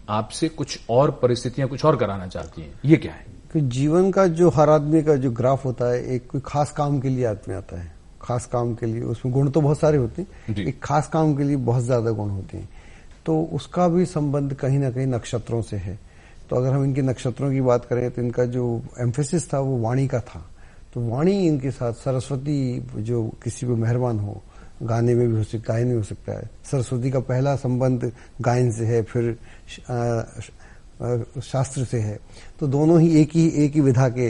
आपसे कुछ और परिस्थितियां कुछ और कराना चाहती हैं, ये क्या है? कि जीवन का जो हर आदमी का जो ग्राफ होता है, एक कोई खास काम के लिए आदमी आता है, खास काम के लिए, उसमें गुण तो बहुत सारे होते हैं, एक खास काम के लिए बहुत ज्यादा गुण होते हैं, तो उसका भी संबंध कहीं ना कहीं नक्षत्रों से है। तो अगर हम इनके नक्षत्रों की बात करें तो इनका जो एम्फेसिस था वो वाणी का था, तो वाणी इनके साथ, सरस्वती जो किसी पे मेहरबान हो, गाने में भी हो सकता है, गायन में हो सकता है। सरस्वती का पहला संबंध गायन से है, फिर शास्त्र से है, तो दोनों ही एक ही विधा के,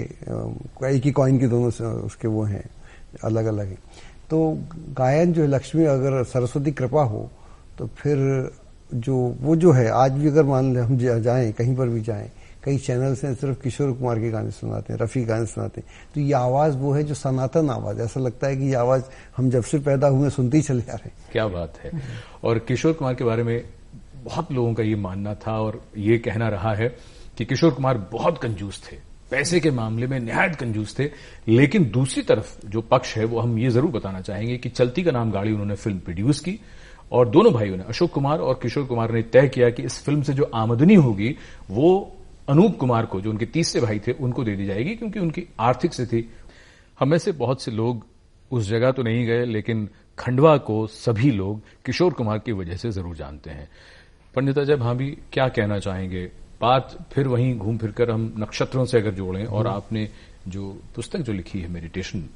एक ही कॉइन के दोनों उसके वो हैं, अलग अलग हैं। तो गायन जो है, लक्ष्मी अगर सरस्वती कृपा हो तो फिर जो है, आज भी अगर मान लें हम जाएं, कहीं पर भी जाएं, कई चैनल्स हैं सिर्फ किशोर कुमार के गाने सुनाते हैं, रफ़ी गाने सुनाते हैं, तो ये आवाज वो है जो सनातन आवाज, ऐसा लगता है कि ये आवाज हम जब से पैदा हुए सुनते ही चले आ रहे हैं। क्या बात है। और किशोर कुमार के बारे में बहुत लोगों का ये मानना था और ये कहना रहा है कि किशोर कुमार बहुत कंजूस थे, पैसे के मामले में निहायत कंजूस थे। लेकिन दूसरी तरफ जो पक्ष है वो हम ये जरूर बताना चाहेंगे कि चलती का नाम गाड़ी उन्होंने फिल्म प्रोड्यूस की और दोनों भाइयों ने, अशोक कुमार और किशोर कुमार ने तय किया कि इस फिल्म से जो आमदनी होगी वो अनूप कुमार को, जो उनके तीसरे भाई थे, उनको दे दी जाएगी, क्योंकि उनकी आर्थिक स्थिति। हम में से बहुत से लोग उस जगह तो नहीं गए, लेकिन खंडवा को सभी लोग किशोर कुमार की वजह से जरूर जानते हैं। पंडित अजय भाभी, क्या कहना चाहेंगे? बात फिर वहीं घूम फिरकर हम नक्षत्रों से अगर जोड़ें, और आपने जो पुस्तक जो लिखी है मेडिटेशन,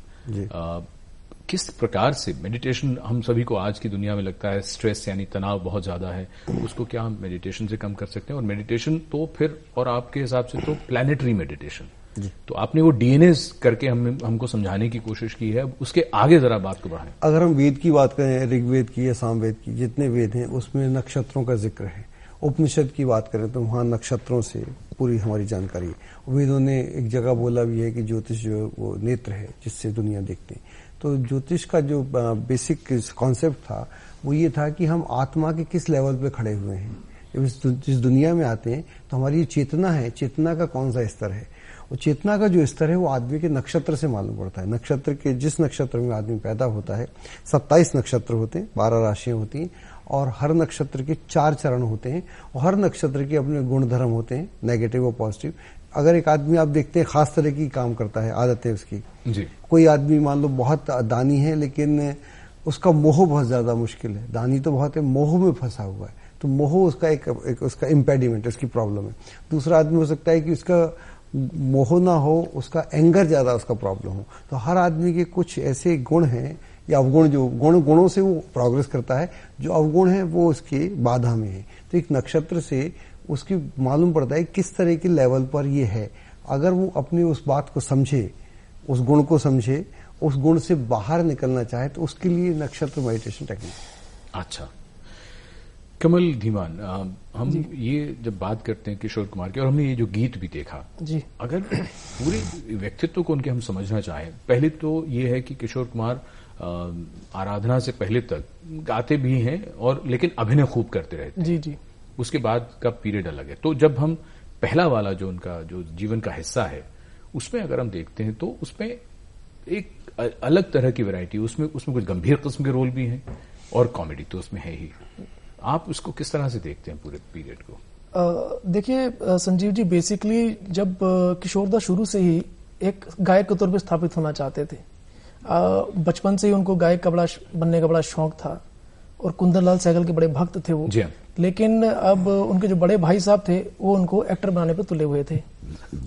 किस प्रकार से मेडिटेशन, हम सभी को आज की दुनिया में लगता है स्ट्रेस यानी तनाव बहुत ज्यादा है, उसको क्या हम मेडिटेशन से कम कर सकते हैं? और मेडिटेशन तो फिर, और आपके हिसाब से तो प्लैनेटरी मेडिटेशन, तो आपने वो डीएनए करके हमको समझाने की कोशिश की है, उसके आगे जरा बात को बढ़ाएं। अगर हम वेद की बात करें, ऋग्वेद की या सामवेद की, जितने वेद हैं उसमें नक्षत्रों का जिक्र है। उपनिषद की बात करें तो वहां नक्षत्रों से पूरी हमारी जानकारी है। वेदों ने एक जगह बोला भी है कि ज्योतिष जो वो नेत्र है जिससे दुनिया देखते हैं। तो ज्योतिष का जो बेसिक कॉन्सेप्ट था वो ये था कि हम आत्मा के किस लेवल पे खड़े हुए हैं। जब जिस दुनिया में आते हैं तो हमारी जो चेतना है, चेतना का कौन सा स्तर है, और चेतना का जो स्तर है वो आदमी के नक्षत्र से मालूम पड़ता है। नक्षत्र के, जिस नक्षत्र में आदमी पैदा होता है, 27 नक्षत्र होते हैं, 12 राशियां होती हैं, और हर नक्षत्र के 4 चरण होते हैं, और हर नक्षत्र के अपने गुण धर्म होते हैं, नेगेटिव और पॉजिटिव। अगर एक आदमी आप देखते हैं खास तरह की काम करता है, आदत है उसकी जी। कोई आदमी मान लो बहुत दानी है लेकिन उसका मोह बहुत ज्यादा मुश्किल है, दानी तो बहुत है, मोह में फंसा हुआ है, तो मोह उसका एक उसका इम्पेडिमेंट, उसकी प्रॉब्लम है। दूसरा आदमी हो सकता है कि उसका मोह ना हो, उसका एंगर ज्यादा उसका प्रॉब्लम हो। तो हर आदमी के कुछ ऐसे गुण हैं या अवगुण, जो गुणों से वो प्रोग्रेस करता है, जो अवगुण है वो उसकी बाधा में है। तो एक नक्षत्र से उसकी मालूम पड़ता है किस तरह के लेवल पर ये है। अगर वो अपनी उस बात को समझे, उस गुण को समझे, उस गुण से बाहर निकलना चाहे, तो उसके लिए नक्षत्र मेडिटेशन टेक्निक। अच्छा, कमल धीमान, हम ये जब बात करते हैं किशोर कुमार की, और हमने ये जो गीत भी देखा जी, अगर पूरे व्यक्तित्व को उनके हम समझना चाहें, पहले तो ये है कि किशोर कुमार आराधना से पहले तक गाते भी हैं, और लेकिन अभिनय खूब करते रहते हैं जी। उसके बाद का पीरियड अलग है। तो जब हम पहला वाला जो उनका जो जीवन का हिस्सा है उसमें अगर हम देखते हैं तो उसमें एक अलग तरह की वैरायटी, उसमें कुछ गंभीर किस्म के रोल भी हैं और कॉमेडी तो उसमें है ही। आप उसको किस तरह से देखते हैं पूरे पीरियड को? देखिए संजीव जी, बेसिकली जब किशोरदा शुरू से ही एक गायक के तौर पर स्थापित होना चाहते थे। बचपन से ही उनको गायक बनने का बड़ा शौक था, और कुंदन सहगल के बड़े भक्त थे वो। लेकिन अब उनके जो बड़े भाई साहब थे वो उनको एक्टर बनाने पर तुले हुए थे।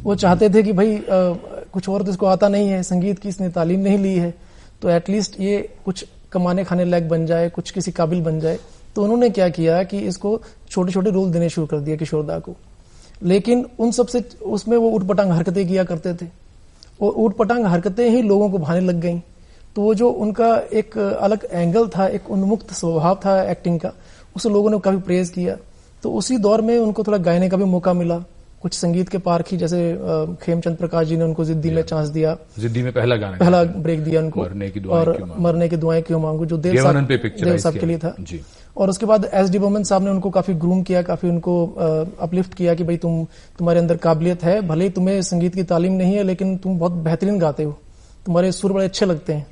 वो चाहते थे कि भाई कुछ और तो इसको आता नहीं है, संगीत की इसने तालीम नहीं ली है, तो एटलीस्ट ये कुछ कमाने खाने लायक बन जाए, कुछ किसी काबिल बन जाए। तो उन्होंने क्या किया कि इसको छोटे छोटे रोल देने शुरू कर दिया किशोरदा को। लेकिन उन सबसे उसमें वो उटपटांग हरकतें किया करते थे, और उटपटांग हरकतें ही लोगों को भाने लग गई। तो वो जो उनका एक अलग एंगल था, एक उन्मुक्त स्वभाव था एक्टिंग का, उसे लोगों ने काफी प्रेज किया। तो उसी दौर में उनको थोड़ा गायने का भी मौका मिला, कुछ संगीत के पारखी, जैसे खेमचंद प्रकाश जी ने उनको जिद्दी में चांस दिया, जिद्दी में पहला ब्रेक दिया उनको, मरने की दुआएं क्यों मांगू, जो देव साहब के लिए था जी। और उसके बाद एस.डी. बर्मन साहब ने उनको काफी ग्रूम किया, काफी उनको अपलिफ्ट किया कि भाई तुम्हारे अंदर काबिलियत है, भले ही तुम्हें संगीत की तालीम नहीं है लेकिन तुम बहुत बेहतरीन गाते हो, तुम्हारे सुर बड़े अच्छे लगते हैं।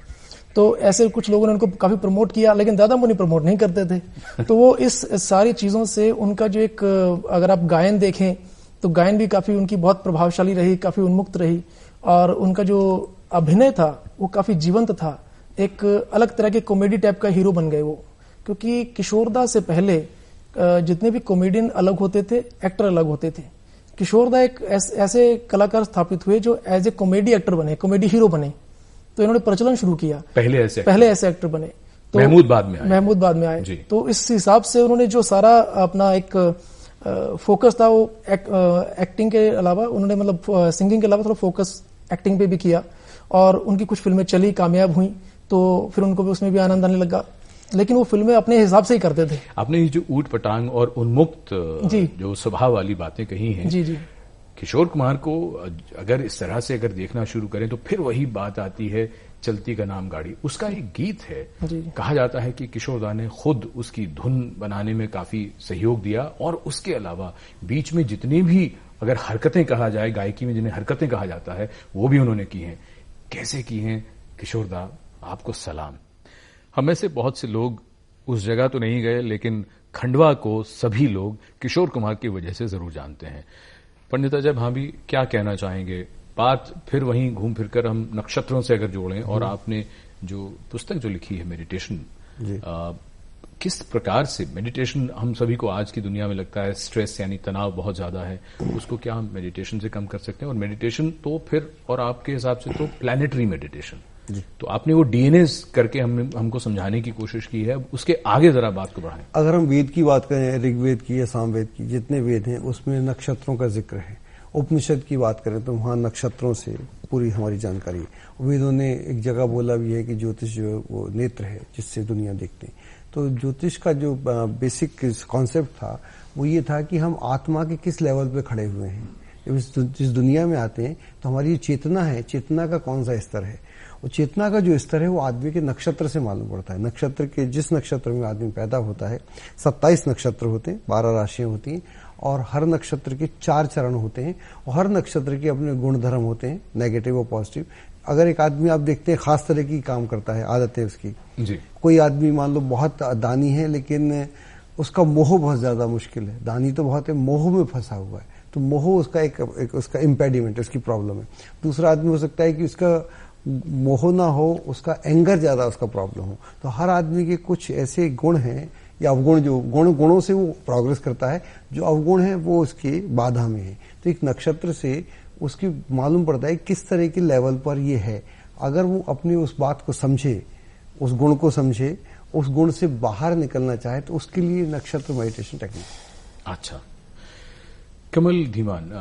तो ऐसे कुछ लोगों ने उनको काफी प्रमोट किया, लेकिन दादा मुनि प्रमोट नहीं करते थे। तो वो इस सारी चीजों से उनका जो एक, अगर आप गायन देखें तो गायन भी काफी उनकी बहुत प्रभावशाली रही, काफी उन्मुक्त रही, और उनका जो अभिनय था वो काफी जीवंत था। एक अलग तरह के कॉमेडी टाइप का हीरो बन गए वो, क्योंकि किशोरदा से पहले जितने भी कॉमेडियन अलग होते थे, एक्टर अलग होते थे। किशोरदा एक ऐसे कलाकार स्थापित हुए जो एज ए कॉमेडी एक्टर बने, कॉमेडी हीरो बने। तो इन्होंने प्रचलन शुरू किया, पहले ऐसे एक्टर बने। तो महमूद बाद में आए। तो इस हिसाब से उन्होंने जो सारा अपना एक फोकस था वो एक्टिंग के अलावा, उन्होंने मतलब सिंगिंग के अलावा थोड़ा फोकस एक्टिंग पे भी किया, और उनकी कुछ फिल्में चली, कामयाब हुई, तो फिर उनको भी उसमें भी आनंद आने लगा। लेकिन वो फिल्में अपने हिसाब से ही करते थे। आपने ये जो ऊट पटांग और उन्मुक्त जो स्वभाव वाली बातें कही हैं, जी, किशोर कुमार को अगर इस तरह से अगर देखना शुरू करें तो फिर वही बात आती है, चलती का नाम गाड़ी। उसका एक गीत है, कहा जाता है कि किशोरदा ने खुद उसकी धुन बनाने में काफी सहयोग दिया, और उसके अलावा बीच में जितनी भी अगर हरकतें कहा जाए, गायकी में जिन्हें हरकतें कहा जाता है, वो भी उन्होंने की हैं। कैसे की हैं किशोरदा, आपको सलाम। हम में से बहुत से लोग उस जगह तो नहीं गए, लेकिन खंडवा को सभी लोग किशोर कुमार की वजह से जरूर जानते हैं। पंडिता जब हाँ भी क्या कहना चाहेंगे? बात फिर वहीं घूम फिरकर हम नक्षत्रों से अगर जोड़ें, और आपने जो पुस्तक जो लिखी है मेडिटेशन, किस प्रकार से मेडिटेशन, हम सभी को आज की दुनिया में लगता है स्ट्रेस यानी तनाव बहुत ज्यादा है, उसको क्या हम मेडिटेशन से कम कर सकते हैं? और मेडिटेशन तो फिर, और आपके हिसाब से तो प्लैनेटरी मेडिटेशन, तो आपने वो डीएनए करके हमको समझाने की कोशिश की है। उसके आगे जरा बात को बढ़ाएं। अगर हम वेद की बात करें, ऋग्वेद की या सामवेद की, जितने वेद हैं उसमें नक्षत्रों का जिक्र है। उपनिषद की बात करें तो वहां नक्षत्रों से पूरी हमारी जानकारी। वेदों ने एक जगह बोला भी है कि ज्योतिष जो वो नेत्र है जिससे दुनिया देखते हैं। तो ज्योतिष का जो बेसिक कॉन्सेप्ट था वो ये था कि हम आत्मा के किस लेवल पे खड़े हुए हैं। जिस दुनिया में आते हैं तो हमारी चेतना है, चेतना का कौन सा स्तर है, और चेतना का जो स्तर है वो आदमी के नक्षत्र से मालूम पड़ता है। नक्षत्र के जिस नक्षत्र में आदमी पैदा होता है, 27 नक्षत्र होते हैं, 12 राशियां होती हैं, और हर नक्षत्र के 4 चरण होते हैं, और हर नक्षत्र के अपने गुण धर्म होते हैं, नेगेटिव और पॉजिटिव। अगर एक आदमी आप देखते हैं खास तरह की काम करता है, आदत है उसकी जी। कोई आदमी मान लो बहुत दानी है लेकिन उसका मोह बहुत ज्यादा मुश्किल है, दानी तो बहुत है, मोह में फंसा हुआ है, तो मोह उसका एक उसका इम्पेडिमेंट, उसकी प्रॉब्लम है। दूसरा आदमी हो सकता है कि उसका मोह ना हो, उसका एंगर ज्यादा उसका प्रॉब्लम हो। तो हर आदमी के कुछ ऐसे गुण हैं या अवगुण, जो गुणों से वो प्रोग्रेस करता है, जो अवगुण है वो उसकी बाधा में है। तो एक नक्षत्र से उसकी मालूम पड़ता है किस तरह के लेवल पर ये है। अगर वो अपनी उस बात को समझे, उस गुण को समझे, उस गुण से बाहर निकलना चाहे, तो उसके लिए नक्षत्र मेडिटेशन टेक्निक। अच्छा, कमल धीमान,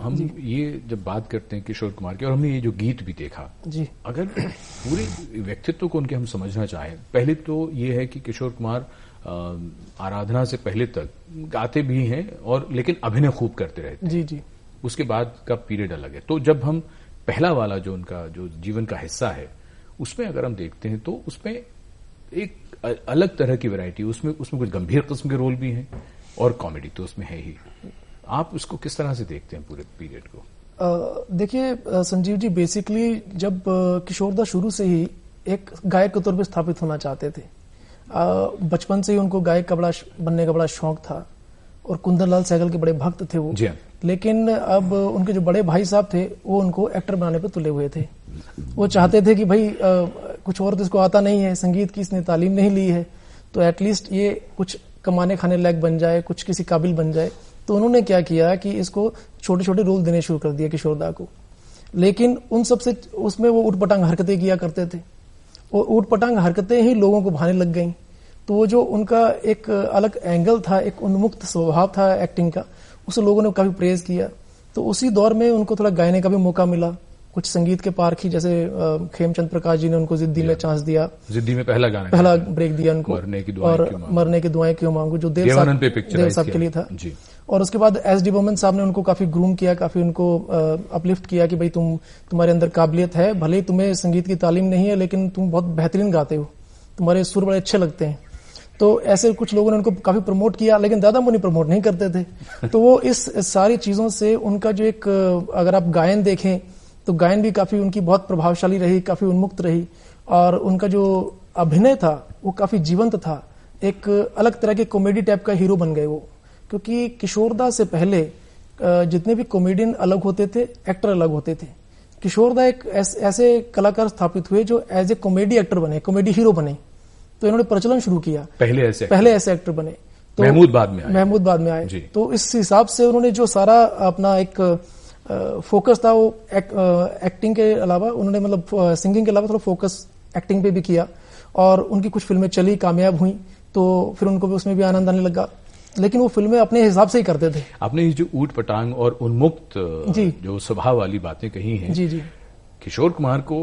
हम ये जब बात करते हैं किशोर कुमार की, और हमने ये जो गीत भी देखा जी, अगर पूरे व्यक्तित्व को उनके हम समझना चाहें, पहले तो ये है कि किशोर कुमार आराधना से पहले तक गाते भी हैं, और लेकिन अभिनय खूब करते रहते हैं। जी। उसके बाद का पीरियड अलग है। तो जब हम पहला वाला जो उनका जो जीवन का हिस्सा है, उसमें अगर हम देखते हैं तो उसमें एक अलग तरह की वैरायटी, उसमें कुछ गंभीर किस्म के रोल भी हैं, और कॉमेडी तो उसमें है ही। आप उसको किस तरह से देखते हैं पूरे पीरियड को? देखिए संजीव जी, बेसिकली जब किशोरदा शुरू से ही एक गायक के तौर पे स्थापित होना चाहते थे। बचपन से ही उनको गायक बनने का बड़ा शौक था, और कुंदन सहगल के बड़े भक्त थे वो। लेकिन अब उनके जो बड़े भाई साहब थे वो उनको एक्टर बनाने पे तुले हुए थे। वो चाहते थे कि भाई कुछ और तो इसको आता नहीं है, संगीत की इसने तालीम नहीं ली है, तो एटलीस्ट ये कुछ कमाने खाने लायक बन जाए, कुछ किसी काबिल बन जाए। तो उन्होंने क्या किया कि इसको छोटे छोटे रोल देने शुरू कर दिया किशोरदा को। लेकिन उन सबसे उसमें वो उटपटांग हरकतें किया करते थे, और उटपटांग हरकतें ही लोगों को भाने लग गईं। तो वो जो उनका एक अलग एंगल था, एक उन्मुक्त स्वभाव था एक्टिंग का, उसे लोगों ने काफी प्रेज किया। तो उसी दौर में उनको थोड़ा गायने का भी मौका मिला, कुछ संगीत के पारखी, जैसे खेमचंद प्रकाश जी ने उनको जिद्दी में चांस दिया, जिद्दी में पहला ब्रेक दिया उनको, मरने की दुआएं क्यों मांगू, जो देव साहब के लिए था। और उसके बाद एस.डी. बर्मन साहब ने उनको काफी ग्रूम किया, काफी उनको अपलिफ्ट किया कि भाई तुम्हारे अंदर काबिलियत है, भले ही तुम्हें संगीत की तालीम नहीं है, लेकिन तुम बहुत बेहतरीन गाते हो, तुम्हारे सुर बड़े अच्छे लगते हैं। तो ऐसे कुछ लोगों ने उनको काफी प्रमोट किया, लेकिन दादा मुनि प्रमोट नहीं करते थे। तो वो इस सारी चीजों से उनका जो एक, अगर आप गायन देखें तो गायन भी काफी उनकी बहुत प्रभावशाली रही, काफी उन्मुक्त रही, और उनका जो अभिनय था वो काफी जीवंत था। एक अलग तरह के कॉमेडी टाइप का हीरो बन गए वो, क्योंकि किशोरदा से पहले जितने भी कॉमेडियन अलग होते थे, एक्टर अलग होते थे। किशोरदा एक ऐसे कलाकार स्थापित हुए जो एज ए कॉमेडी एक्टर बने, कॉमेडी हीरो बने, तो इन्होंने प्रचलन शुरू किया। पहले ऐसे एक्टर बने, तो महमूद बाद में आए। तो इस हिसाब से उन्होंने जो सारा अपना एक फोकस था वो एक्टिंग के अलावा, उन्होंने मतलब सिंगिंग के अलावा थोड़ा फोकस एक्टिंग पे भी किया, और उनकी कुछ फिल्में चली, कामयाब हुई, तो फिर उनको भी उसमें भी आनंद आने लगा। लेकिन वो फिल्में अपने हिसाब से ही करते थे। आपने ये जो ऊट पटांग और उन्मुक्त जो स्वभाव वाली बातें कही हैं, जी जी, किशोर कुमार को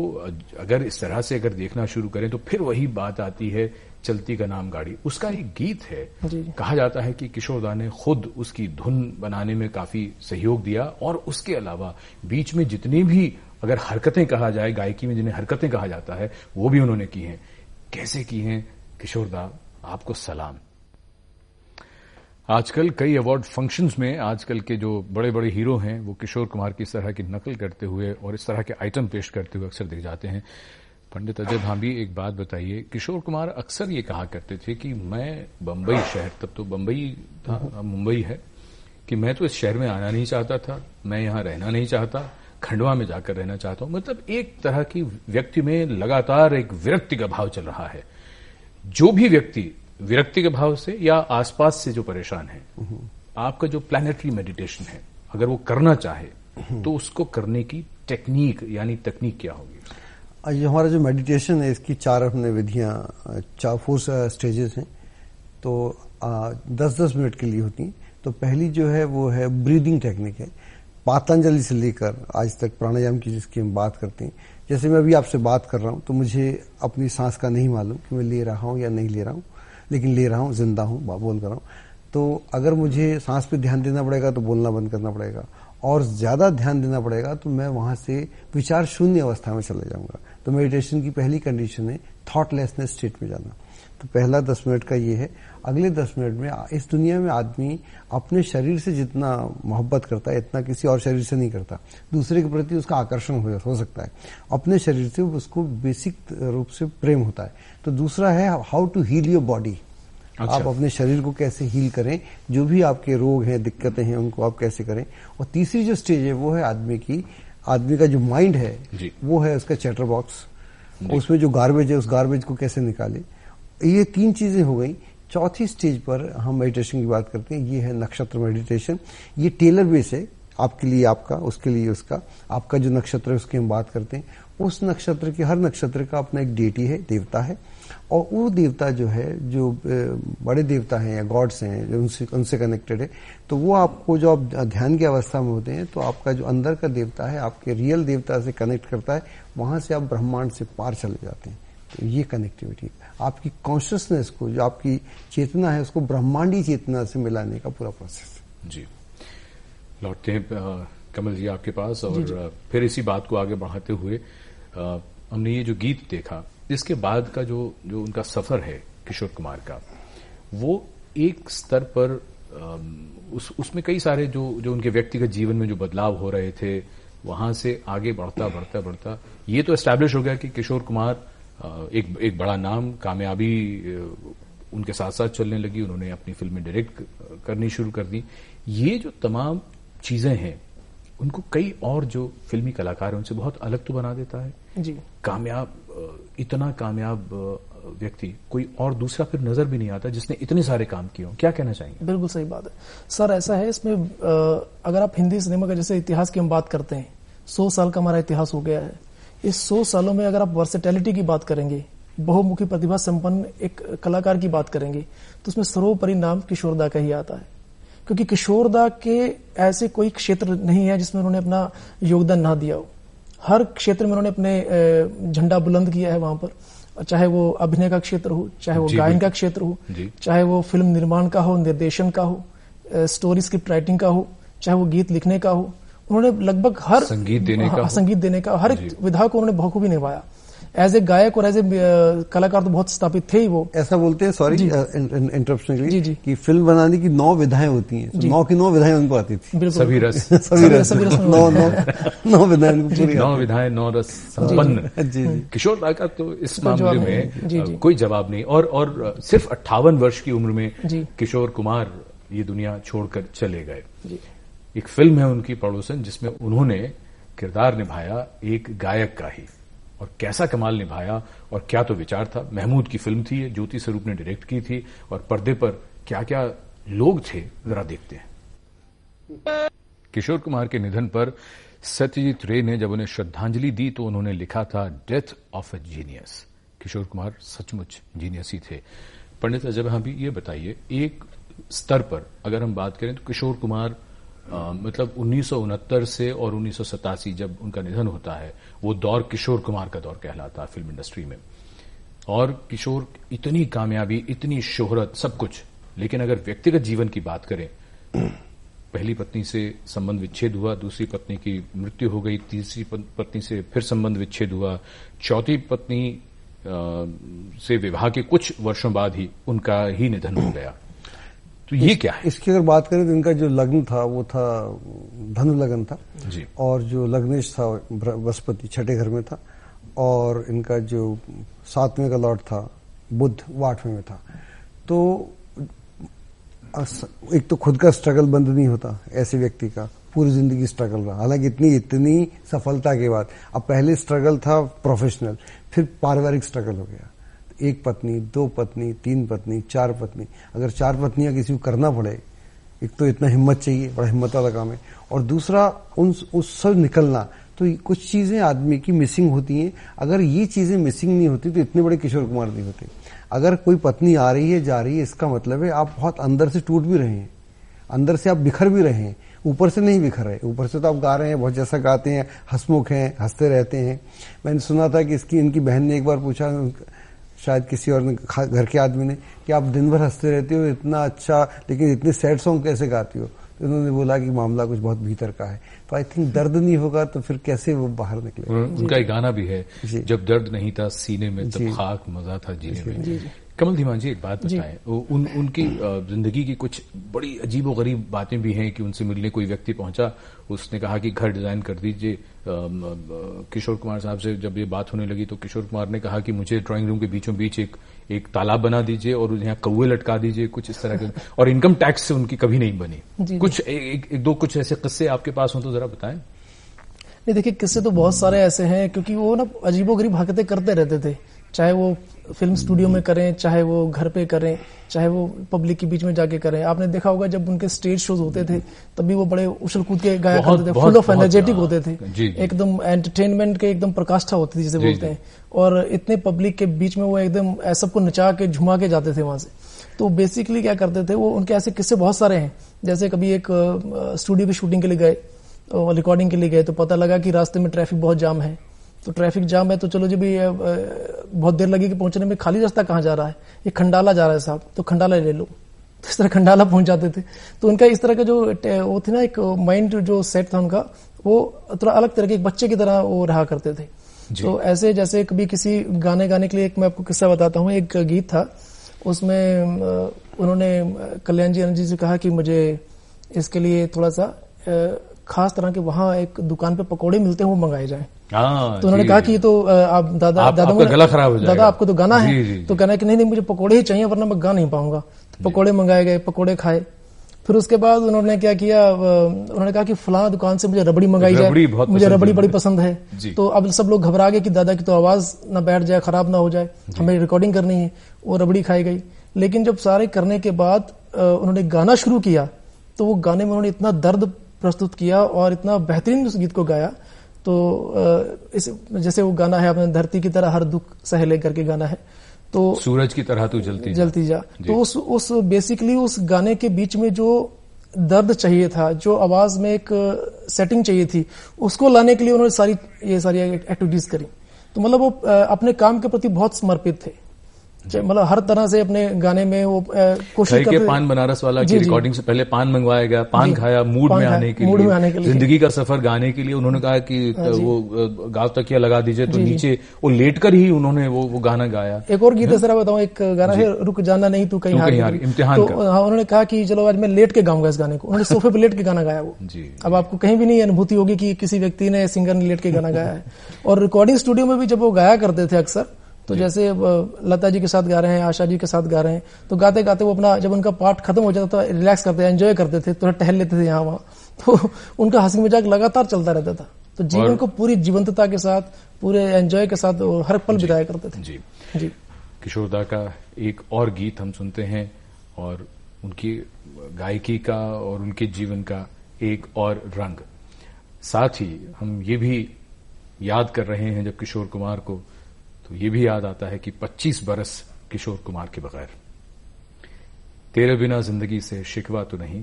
अगर इस तरह से अगर देखना शुरू करें तो फिर वही बात आती है, चलती का नाम गाड़ी। उसका एक गीत है, कहा जाता है कि किशोरदा ने खुद उसकी धुन बनाने में काफी सहयोग दिया, और उसके अलावा बीच में जितनी भी अगर हरकतें कहा जाए, गायकी में जिन्हें हरकतें कहा जाता है, वो भी उन्होंने की हैं। कैसे की हैं किशोरदा, आपको सलाम। आजकल कई अवार्ड फंक्शंस में आजकल के जो बड़े बड़े हीरो हैं वो किशोर कुमार की इस तरह की नकल करते हुए और इस तरह के आइटम पेश करते हुए अक्सर दिख जाते हैं। पंडित अजय भांबी, एक बात बताइए, किशोर कुमार अक्सर ये कहा करते थे कि मैं बंबई शहर, तब तो बंबई था, मुंबई है, कि मैं तो इस शहर में आना नहीं चाहता था, मैं यहां रहना नहीं चाहता, खंडवा में जाकर रहना चाहता हूं। मतलब एक तरह की व्यक्ति में लगातार एक विरक्ति का भाव चल रहा है। जो भी व्यक्ति विरक्ति के भाव से या आसपास से जो परेशान है, आपका जो प्लैनेटरी मेडिटेशन है, अगर वो करना चाहे तो उसको करने की टेक्निक यानी तकनीक क्या होगी? ये हमारा जो मेडिटेशन है, इसकी 4 हमने विधियां, 4 स्टेजेस हैं, तो 10-10 मिनट के लिए होती हैं। तो पहली जो है वो है ब्रीदिंग टेक्निक है। पतंजलि से लेकर आज तक प्राणायाम की जिसकी हम बात करते हैं, जैसे मैं अभी आपसे बात कर रहा हूं तो मुझे अपनी सांस का नहीं मालूम कि मैं ले रहा हूं या नहीं ले रहा हूं, लेकिन ले रहा हूं, जिंदा हूं, बोल कर रहा हूं। तो अगर मुझे सांस पे ध्यान देना पड़ेगा तो बोलना बंद करना पड़ेगा, और ज्यादा ध्यान देना पड़ेगा तो मैं वहां से विचार शून्य अवस्था में चले जाऊंगा। तो मेडिटेशन की पहली कंडीशन है थॉटलेसनेस स्टेट में जाना। तो पहला 10 मिनट का ये है। अगले 10 मिनट में इस दुनिया में आदमी अपने शरीर से जितना मोहब्बत करता है इतना किसी और शरीर से नहीं करता। दूसरे के प्रति उसका आकर्षण हो सकता है, अपने शरीर से उसको बेसिक रूप से प्रेम होता है। तो दूसरा है how to heal your body. अच्छा। आप अपने शरीर को कैसे हील करें, जो भी आपके रोग हैं, दिक्कतें हैं, उनको आप कैसे करें। और तीसरी जो स्टेज है वो है आदमी का जो माइंड है वो है उसका चैटर बॉक्स, उसमें जो गार्बेज है उस गार्बेज को कैसे निकाले। ये 3 चीजें हो गई। चौथी स्टेज पर हम मेडिटेशन की बात करते हैं, ये है नक्षत्र मेडिटेशन। ये टेलर बेस है, आपके लिए आपका, उसके लिए उसका। आपका जो नक्षत्र है उसकी हम बात करते हैं। उस नक्षत्र के, हर नक्षत्र का अपना एक डेटी है, देवता है, और वो देवता जो है, जो बड़े देवता हैं या गॉड्स हैं जो उनसे कनेक्टेड है, तो वो आपको जो आप ध्यान की अवस्था में होते हैं तो आपका जो अंदर का देवता है आपके रियल देवता से कनेक्ट करता है, वहां से आप ब्रह्मांड से पार चले जाते हैं। तो ये कनेक्टिविटी आपकी कॉन्शियसनेस को, जो आपकी चेतना है, उसको ब्रह्मांडी चेतना से मिलाने का पूरा प्रोसेस। जी, लौटते हैं कमल जी आपके पास, और फिर इसी बात को आगे बढ़ाते हुए हमने ये जो गीत देखा, इसके बाद का जो उनका सफर है किशोर कुमार का, वो एक स्तर पर उसमें कई सारे जो उनके व्यक्तिगत जीवन में जो बदलाव हो रहे थे, वहां से आगे बढ़ता ये तो एस्टैब्लिश हो गया कि किशोर कुमार एक बड़ा नाम, कामयाबी उनके साथ साथ चलने लगी, उन्होंने अपनी फिल्में डायरेक्ट करनी शुरू कर दी। ये जो तमाम चीजें हैं उनको कई और जो फिल्मी कलाकार हैं उनसे बहुत अलग तो बना देता है जी। इतना कामयाब व्यक्ति कोई और दूसरा फिर नजर भी नहीं आता जिसने इतने सारे काम किए हों। क्या कहना चाहेंगे? बिल्कुल सही बात है सर। ऐसा है इसमें, अगर आप हिंदी सिनेमा का जैसे इतिहास की हम बात करते हैं, 100 साल का हमारा इतिहास हो गया है। इस 100 सालों में अगर आप वर्सेटैलिटी की बात करेंगे, बहुमुखी प्रतिभा संपन्न एक कलाकार की बात करेंगे, तो उसमें सर्वोपरि नाम किशोरदा का ही आता है। क्योंकि किशोरदा के ऐसे कोई क्षेत्र नहीं है जिसमें उन्होंने अपना योगदान ना दिया हो। हर क्षेत्र में उन्होंने अपने झंडा बुलंद किया है वहां पर, चाहे वो अभिनय का क्षेत्र हो, चाहे वो गायन का क्षेत्र हो, चाहे वो फिल्म निर्माण का हो, निर्देशन का हो, स्टोरी स्क्रिप्ट राइटिंग का हो, चाहे वो गीत लिखने का हो। उन्होंने लगभग हर संगीत देने का हर एक विधा को उन्होंने बखूबी निभाया। एज ए गायक और एज ए कलाकार तो बहुत स्थापित थे ही वो। ऐसा बोलते हैं, सॉरी इंटरप्शन के लिए, जी। कि फिल्म बनाने की 9 विधाएं होती हैं, तो 9 की 9 विधाएं उनको आती थी। सभी रस 9 विधाएं उनको पूरी 9 विधाएं 9 रस संपन्न। जी। किशोर दा का तो इस मामले में कोई जवाब नहीं। और सिर्फ 58 वर्ष की उम्र में किशोर कुमार ये दुनिया छोड़कर चले गए। एक फिल्म है उनकी पड़ोसन, जिसमें उन्होंने किरदार निभाया एक गायक का ही, और कैसा कमाल निभाया और क्या तो विचार था। महमूद की फिल्म थी, ज्योति स्वरूप ने डायरेक्ट की थी, और पर्दे पर क्या क्या लोग थे जरा देखते हैं। किशोर कुमार के निधन पर सत्यजीत रे ने जब उन्हें श्रद्धांजलि दी तो उन्होंने लिखा था, death of a genius. Kishore Kumar सचमुच जीनियस ही थे। पंडित अजय भाभी, ये बताइए, एक स्तर पर अगर हम बात करें तो किशोर कुमार मतलब 1969 से और 1987 जब उनका निधन होता है, वो दौर किशोर कुमार का दौर कहलाता है फिल्म इंडस्ट्री में। और किशोर इतनी कामयाबी, इतनी शोहरत, सब कुछ, लेकिन अगर व्यक्तिगत जीवन की बात करें, पहली पत्नी से संबंध विच्छेद हुआ, दूसरी पत्नी की मृत्यु हो गई, तीसरी पत्नी से फिर संबंध विच्छेद हुआ, चौथी पत्नी से विवाह के कुछ वर्षों बाद ही उनका ही निधन हो गया। तो ये क्या है? इसकी अगर बात करें तो इनका जो लग्न था वो था धनु लग्न था जी। और जो लग्नेश था बृहस्पति छठे घर में था, और इनका जो 7वें का लॉर्ड था बुध वो 8वें में था। तो एक तो खुद का स्ट्रगल बंद नहीं होता ऐसे व्यक्ति का, पूरी जिंदगी स्ट्रगल रहा, हालांकि इतनी सफलता के बाद। अब पहले स्ट्रगल था प्रोफेशनल, फिर पारिवारिक स्ट्रगल हो गया। 1 पत्नी, 2 पत्नी, 3 पत्नी, 4 पत्नी। अगर 4 पत्नियां किसी को करना पड़े, एक तो इतना हिम्मत चाहिए, बड़ा हिम्मत वाला काम है, और दूसरा उस सब निकलना। तो कुछ चीजें आदमी की मिसिंग होती हैं। अगर ये चीजें मिसिंग नहीं होती तो इतने बड़े किशोर कुमार नहीं होते। अगर कोई पत्नी आ रही है जा रही है, इसका मतलब है आप बहुत अंदर से टूट भी रहे हैं, अंदर से आप बिखर भी रहे हैं, ऊपर से नहीं बिखर रहे। ऊपर से तो आप गा रहे हैं, बहुत जैसा गाते हैं, हंसमुख हैं, हंसते रहते हैं। मैंने सुना था कि इनकी बहन ने एक बार पूछा, शायद किसी और ने, घर के आदमी ने, कि आप दिन भर हंसते रहते हो, इतना अच्छा, लेकिन इतने सैड सॉन्ग कैसे गाती हो? तो उन्होंने बोला कि मामला कुछ बहुत भीतर का है। तो आई थिंक दर्द नहीं होगा तो फिर कैसे वो बाहर निकले। उनका एक गाना भी है, जब दर्द नहीं था सीने में तब खाक मजा था जीने में। कमल धीमान जी, एक बात बताएं, उनकी जिंदगी की कुछ बड़ी अजीबोगरीब बातें भी हैं कि उनसे मिलने कोई व्यक्ति पहुंचा, उसने कहा कि घर डिजाइन कर दीजिए। किशोर कुमार साहब से जब ये बात होने लगी तो किशोर कुमार ने कहा कि मुझे ड्राइंग रूम के बीचों बीच एक तालाब बना दीजिए और यहाँ कौवे लटका दीजिए, कुछ इस तरह के। और इनकम टैक्स से उनकी कभी नहीं बनी। कुछ एक दो कुछ ऐसे किस्से आपके पास हो तो जरा बताएं। नहीं, देखिए, किस्से तो बहुत सारे ऐसे हैं, क्योंकि वो ना अजीबोगरीब हरकतें करते रहते थे, चाहे वो फिल्म स्टूडियो में करें, चाहे वो घर पे करें, चाहे वो पब्लिक के बीच में जाके करें। आपने देखा होगा जब उनके स्टेज शोज होते थे तभी वो बड़े उछल कूद के गाया करते थे, फुल ऑफ एनर्जेटिक होते थे, एकदम एंटरटेनमेंट के एकदम प्रकाष्ठा होती थी जिसे बोलते हैं। और इतने पब्लिक के बीच में वो एकदम सबको नचा के झुमा के जाते थे वहां से। तो बेसिकली क्या करते थे वो, उनके ऐसे किस्से बहुत सारे हैं। जैसे कभी एक स्टूडियो की शूटिंग के लिए गए, रिकॉर्डिंग के लिए गए, तो पता लगा कि रास्ते में ट्रैफिक बहुत जाम है। तो ट्रैफिक जाम है तो चलो जी भी बहुत देर लगेगी पहुंचने में, खाली रास्ता कहाँ जा रहा है, ये खंडाला जा रहा है साहब, तो खंडाला ले लो। तो इस तरह खंडाला पहुंच जाते थे। तो उनका इस तरह का जो वो थी ना, एक माइंड जो सेट था उनका, वो थोड़ा अलग तरह के, एक बच्चे की तरह वो रहा करते थे। तो ऐसे जैसे कभी किसी गाने गाने के लिए, एक मैं आपको किस्सा बताता हूँ। एक गीत था, उसमें उन्होंने कल्याण जी आनंद जी से कहा कि मुझे इसके लिए थोड़ा सा खास तरह के वहां एक दुकान पे पकोड़े मिलते हैं, वो मंगाए जाएं। तो उन्होंने कहा कि तो आप दादा गला खराब हो जाएगा, दादा आपको तो गाना है। तो कहना कि नहीं मुझे पकोड़े ही चाहिए वरना मैं गा नहीं पाऊंगा। तो पकोड़े मंगाए गए, पकोड़े खाए। फिर उसके बाद उन्होंने क्या किया, उन्होंने कहा कि फलां दुकान से मुझे रबड़ी मंगाई जाए, मुझे रबड़ी बड़ी पसंद है। तो अब सब लोग घबरा गए कि दादा की तो आवाज ना बैठ जाए, खराब ना हो जाए, हमें रिकॉर्डिंग करनी है। वो रबड़ी खाई गई। लेकिन जब सारे करने के बाद उन्होंने गाना शुरू किया तो वो गाने में उन्होंने इतना दर्द प्रस्तुत किया और इतना बेहतरीन उस गीत को गाया। तो इस जैसे वो गाना है अपने, धरती की तरह हर दुख सह ले करके गाना है, तो सूरज की तरह तू जलती जा। तो उस बेसिकली उस गाने के बीच में जो दर्द चाहिए था, जो आवाज में एक सेटिंग चाहिए थी, उसको लाने के लिए उन्होंने ये सारी एक्टिविटीज करी। तो मतलब वो अपने काम के प्रति बहुत समर्पित थे। मतलब हर तरह से अपने गाने में वो कोशिश करते। पान बनारस वाला की रिकॉर्डिंग से पहले पान मंगवाया गया, पान खाया मूड में आने के लिए, जिंदगी का सफर गाने के लिए उन्होंने कहा कि वो गाँव तकिया लगा दीजिए, तो नीचे वो लेटकर ही उन्होंने वो गाना गाया। एक और गीत है सर बताऊं, एक गाना है रुक जाना नहीं तू कहीं हार, इम्तिहान का। उन्होंने कहा कि चलो आज मैं लेट के गाऊंगा इस गाने को, उन्होंने सोफे पे लेट के गाना गाया वो। अब आपको कहीं भी नहीं अनुभूति होगी कि किसी व्यक्ति ने, सिंगर ने लेट के गाना गाया है। और रिकॉर्डिंग स्टूडियो में भी जब वो गाया करते थे अक्सर, तो जैसे लता जी के साथ गा रहे हैं, आशा जी के साथ गा रहे हैं, तो गाते गाते वो अपना, जब उनका पार्ट खत्म हो जाता था, रिलैक्स करते, एंजॉय करते थे, थोड़ा टहल लेते थे यहाँ वहां, तो उनका हंसी मजाक लगातार चलता रहता था। तो जीवन को पूरी जीवंतता के साथ, पूरे एंजॉय के साथ हर पल बिताया करते थे। जी किशोर दा का एक और गीत हम सुनते हैं, और उनकी गायकी का और उनके जीवन का एक और रंग। साथ ही हम ये भी याद कर रहे हैं जब किशोर कुमार को, तो ये भी याद आता है कि 25 बरस किशोर कुमार के बगैर। तेरे बिना जिंदगी से शिकवा तो नहीं,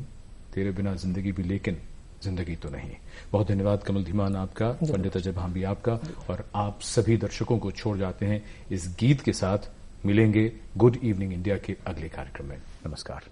तेरे बिना जिंदगी भी लेकिन जिंदगी तो नहीं। बहुत धन्यवाद कमल धीमान आपका, पंडित अजय भांबी आपका, और आप सभी दर्शकों को छोड़ जाते हैं इस गीत के साथ। मिलेंगे गुड इवनिंग इंडिया के अगले कार्यक्रम में। नमस्कार।